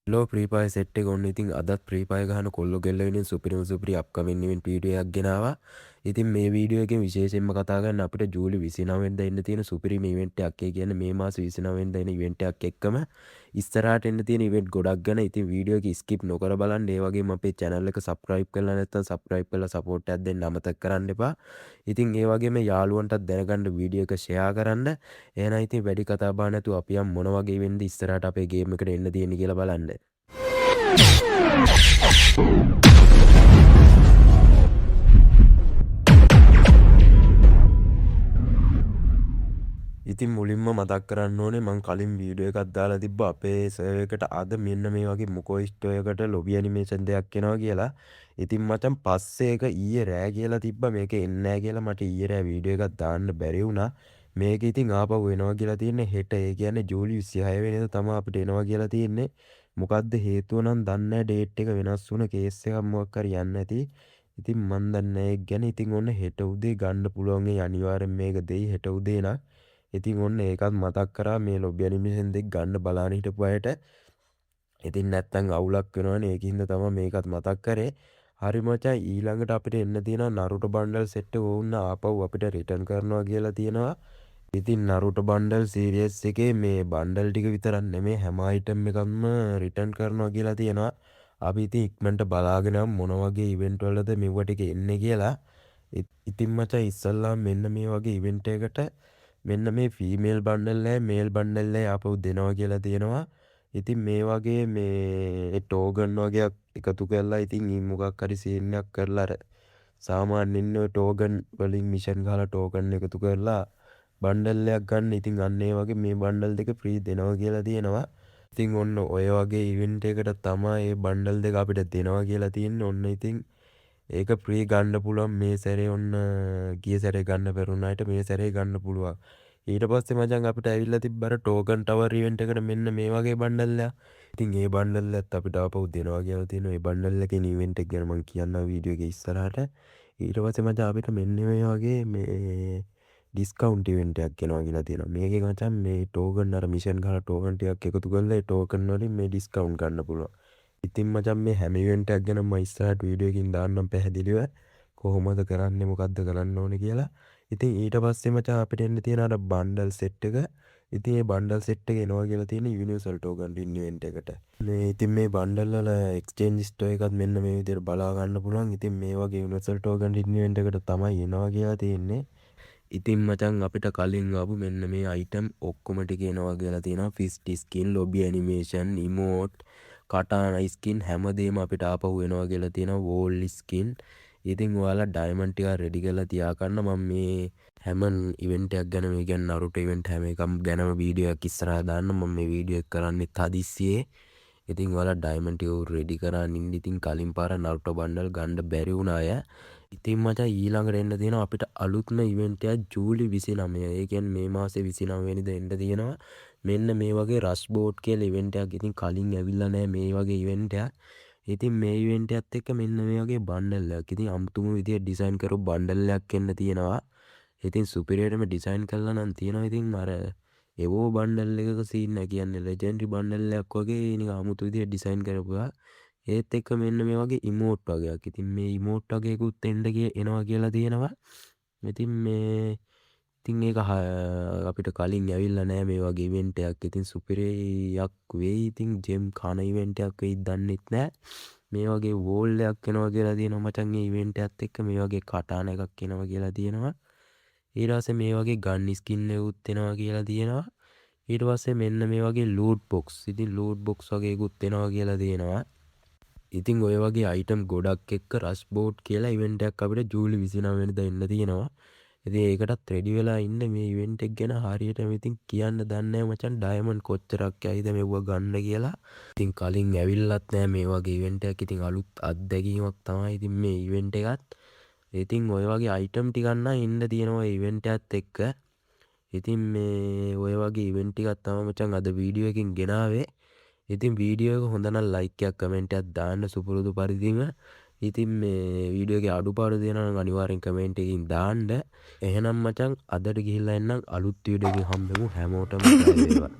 ලෝ ප්‍රීපය set එක ඔන්න ඉතින් අදත් ප්‍රීපය ගහන කොල්ලෝ කෙල්ලෝ වෙනින් සුපිරි අප්කමින් ඉවෙන්ට් වීඩියෝ එකක් ගෙනාවා. ඉතින් මේ වීඩියෝ එකෙන් විශේෂයෙන්ම කතා කරන්න අපිට ජූලි 29 වෙනිදා එන්න තියෙන සුපිරිම ඉවෙන්ට් එකක්. ඒ කියන්නේ මේ මාස 29 වෙනිදා එන ඉවෙන්ට් එකක් එක්කම ඉස්සරහට එන්න තියෙන ඉවෙන්ට් ගොඩක් ගැන ඉතින් වීඩියෝ එක ස්කිප් නොකර බලන්න. ඒ වගේම අපේ channel එක subscribe කරලා නැත්නම් subscribe කරලා support එකක් දෙන්න අමතක කරන්න එපා. ඉතින් ඒ වගේම යාළුවන්ටත් දැනගන්න වීඩියෝ එක share කරන්න. එහෙනම් ඉතින් වැඩි කතා බහ නැතුව අපි යම් මොන වගේ ඉවෙන්ට්ද ඉස්සරහට අපේ ගේම් එකට එන්න තියෙන්නේ කියලා බලන්න. ඉතින් මුලින්ම මතක් කරන්න ඕනේ මං කලින් වීඩියෝ එකක් දාලා තිබ්බා අපේ සර්වර් එකට අද මෙන්න මේ වගේ මොකෝ ස්ටෝර් එකකට ලොබි ඇනිමේෂන් දෙයක් එනවා කියලා. ඉතින් මචං පස්සේ ඒක ඊයේ රෑ කියලා තිබ්බා මේක එන්නේ නැහැ කියලා මට ඊයේ රෑ වීඩියෝ එකක් දාන්න බැරි වුණා. මේක ඉතින් ආපහු එනවා කියලා තියෙන්නේ හෙට. ඒ කියන්නේ ජූලි 26 වෙනිදා තමයි අපිට එනවා කියලා තියෙන්නේ. මොකද්ද හේතුව නම් දන්නේ නැහැ. ඩේට් එක වෙනස් වුණ කේස් එකක් මොකක් හරි යන්නේ නැති. ඉතින් මන් දන්නේ නැහැ ඒක ගැන. ඉතින් ඔන්න හෙට උදේ ගන්න පුළුවන් ඒ අනිවාර්යෙන් මේක දෙයි හෙට උදේ නා. ඉතින් ඔන්න ඒකත් මතක් කරා මේ ලොබි ඇනිමේෂන් දෙක ගන්න බලාන හිටපු අයට. ඉතින් නැත්තම් අවුලක් වෙනවනේ ඒකින්ද තමයි මේකත් මතක් කරේ. හරි මචං ඊළඟට අපිට එන්න තියෙනවා නරුටෝ බණ්ඩල් සෙට් එක ඕන්න ආපහු අපිට රිටර්න් කරනවා කියලා තියෙනවා. ඉතින් නරුටෝ බණ්ඩල් සීරියස් එකේ මේ බණ්ඩල් ටික විතරක් නෙමේ හැම අයිටම් එකක්ම රිටර්න් කරනවා කියලා තියෙනවා. අපි ඉතින් ඉක්මනට බලාගෙන මොන වගේ ඉවෙන්ට් වලද මෙව ටික එන්නේ කියලා. ඉතින් මචං ඉස්සල්ලාම මෙන්න මේ වගේ ඉවෙන්ට් එකකට මෙන්න මේ ෆීමේල් බණ්ඩල් එකයි මේල් බණ්ඩල් එකයි ආපහු දෙනවා කියලා තියෙනවා. ඉතින් මේ වගේ මේ ටෝගන් වගේක් එකතු කරලා ඉතින් මොකක් හරි සීන් එකක් කරලා අර සාමාන්‍යයෙන් ඔය ටෝගන් වලින් මිෂන් ගහලා ටෝකන් එකතු කරලා බණ්ඩල් එකක් ගන්න. ඉතින් අන්න ඒ වගේ මේ බණ්ඩල් දෙක ෆ්‍රී දෙනවා කියලා තියෙනවා. ඉතින් ඔන්න ඔය වගේ ඉවෙන්ට් එකකට තමයි මේ බණ්ඩල් දෙක අපිට දෙනවා කියලා තියෙන්නේ. ඔන්න ඉතින් ඒක ෆ්‍රී ගන්න පුළුවන් මේ සැරේ ඔන්න ගිය සැරේ ගන්න බැරුණ අයට මේ සැරේ ගන්න පුළුවන්. ඊට පස්සේ මචං අපිට ඇවිල්ලා තිබ්බර ටෝකන් ටවර් ඉවෙන්ට් එකට මෙන්න මේ වගේ බණ්ඩල් එකක්. ඉතින් ඒ බණ්ඩල් එකත් අපිට ආපහු දෙනවා කියලා තියෙනවා. ඒ බණ්ඩල් එකේ ඉවෙන්ට් එක ගැන මම කියන්නම් වීඩියෝ එකේ ඉස්සරහට. ඊට පස්සේ මචං අපිට මෙන්න මේ වගේ මේ ඩිස්කවුන්ට් ඉවෙන්ට් එකක් එනවා කියලා තියෙනවා. මේකේ මචං මේ ටෝකන් අර මිෂන් ගහලා ටෝකන් ටිකක් එකතු කරලා ඒ ටෝකන් වලින් මේ ඩිස්කවුන්ට් ගන්න පුළුවන්. ඉතින් මචං මේ හැම ඉවෙන්ට් එකක් ගැන මම ඉස්සරහට වීඩියෝ එකකින් දාන්නම් පැහැදිලිව කොහොමද කරන්නේ මොකද්ද කරන්න ඕනේ කියලා. ඉතින් ඊට පස්සේ මචං අපිට එන්න තියෙන අර බණ්ඩල් සෙට් එක. ඉතින් මේ බණ්ඩල් සෙට් එක එනවා කියලා තියෙන යුනිවර්සල් ටෝකන් ඉවෙන්ට් එකට. මේ ඉතින් මේ බණ්ඩල් වල එක්ස්චේන්ජ් ස්ටෝර් එකත් මෙන්න මේ විදිහට බලා ගන්න පුළුවන්. ඉතින් මේ වගේ යුනිවර්සල් ටෝකන් ඉවෙන්ට් එකට තමයි එනවා කියලා තියෙන්නේ. ඉතින් මචං අපිට කලින් ආපු මෙන්න මේ අයිටම් ඔක්කොම ටික එනවා කියලා තියෙනවා. First skin, lobby animation, emote, katana skin හැමදේම අපිට ආපහු එනවා කියලා තියෙනවා. Wall skin. ඉතින් ඔයාලා ඩයමන්ඩ් ටික රෙඩි කරලා තියාගන්න. මම මේ හැම ඉවෙන්ට් එකක් ගැන මේ කියන්නේ නරුටෝ ඉවෙන්ට් හැම එකම ගැනම වීඩියෝ එකක් ඉස්සරහා දාන්න. මම මේ වීඩියෝ එක කරන්නෙත් හදිස්සියේ. ඉතින් ඔයාලා ඩයමන්ඩ් ටික රෙඩි කරන් ඉන්න. ඉතින් කලින් පාර නරුටෝ බණ්ඩල් ගන්න බැරි වුණා අය. ඉතින් මචං ඊළඟට එන්න තියෙනවා අපිට අලුත්ම ඉවෙන්ට් එකක් ජූලි 29. ඒ කියන්නේ මේ මාසේ 29 වෙනිදා එන්න තියෙනවා. මෙන්න මේ වගේ රෂ් බෝට් කියලා ඉවෙන්ට් එකක්. ඉතින් කලින් ඇවිල්ලා නැහැ මේ වගේ ඉවෙන්ට් එකක්. ඉතින් මේ ඉවෙන්ට් එකත් එක්ක මෙන්න මේ වගේ බණ්ඩල් එකක්. ඉතින් අමුතුම විදියට ඩිසයින් කරපු බණ්ඩල් එකක් එන්න තියෙනවා. ඉතින් සුපිරියර්ටම ඩිසයින් කරලා නම් තියෙනවා. ඉතින් අර එවෝ බණ්ඩල් එකක සීන් එක කියන්නේ ලෙජෙන්ඩරි බණ්ඩල් එකක් වගේ නිකන් අමුතු විදියට ඩිසයින් කරපුවා. ඒත් එක්ක මෙන්න මේ වගේ ඉමෝට් වගේක්. ඉතින් මේ ඉමෝට් වගේකුත් එනවා කියලා තියෙනවා. ඉතින් මේ ඉතින් ඒක අපිට කලින් ඇවිල්ලා නැහැ මේ වගේ ඉවෙන්ට් එකක්. ඉතින් සුපිරියක් වෙයි. ඉතින් ජෙම් කන ඉවෙන්ට් එකක් වෙයිද දන්නෙත් නැහැ. මේ වගේ වෝල් එකක් එනවා කියලා තියෙනවා මචං මේ ඉවෙන්ට් එකත් එක්ක මේ වගේ කටාන එකක් එනවා කියලා තියෙනවා. ඊට පස්සේ මේ වගේ ගන් ස්කින් එකකුත් එනවා කියලා තියෙනවා. ඊට පස්සේ මෙන්න මේ වගේ ලූට් බොක්ස්. ඉතින් ලූට් බොක්ස් වගේකුත් එනවා කියලා තියෙනවා. ඉතින් ඔය වගේ අයිටම් ගොඩක් එක්ක රෂ් බෝට් කියලා ඉවෙන්ට් එකක් අපිට ජූලි 29 වෙනිදා එන්න තියෙනවා. ඉතින් ඒකටත් රෙඩි වෙලා ඉන්න මේ ඉවෙන්ට් එක ගැන හරියටම ඉතින් කියන්න දන්නේ නැහැ මචං ඩයමන්ඩ් කොච්චරක් යයිද මෙව්ව ගන්න කියලා. ඉතින් කලින් ඇවිල්ලත් නැහැ මේ වගේ ඉවෙන්ට් එකක්. ඉතින් අලුත් අත්දැකීමක් තමයි ඉතින් මේ ඉවෙන්ට් එකත්. ඉතින් ඔය වගේ අයිටම් ටිකක් නම් එන්න තියෙනවා ඉවෙන්ට් එකත් එක්ක. ඉතින් මේ ඔය වගේ ඉවෙන්ට් ටිකක් තමයි මචං අද වීඩියෝ එකකින් ගෙනාවේ. ඉතින් වීඩියෝ එක හොඳ නම් ලයික් එකක් කමෙන්ට් එකක් දාන්න සුපුරුදු පරිදිම. ඉතින් මේ වීඩියෝ එකේ අඩුපාඩු තියෙනවා නම් අනිවාර්යෙන් කමෙන්ට් එකකින් දාන්න. එහෙනම් මචං අදට ගිහිල්ලා එන්නම් අලුත් වීඩියෝ එකකින් හම්බෙමු හැමෝටම ජය වේවා.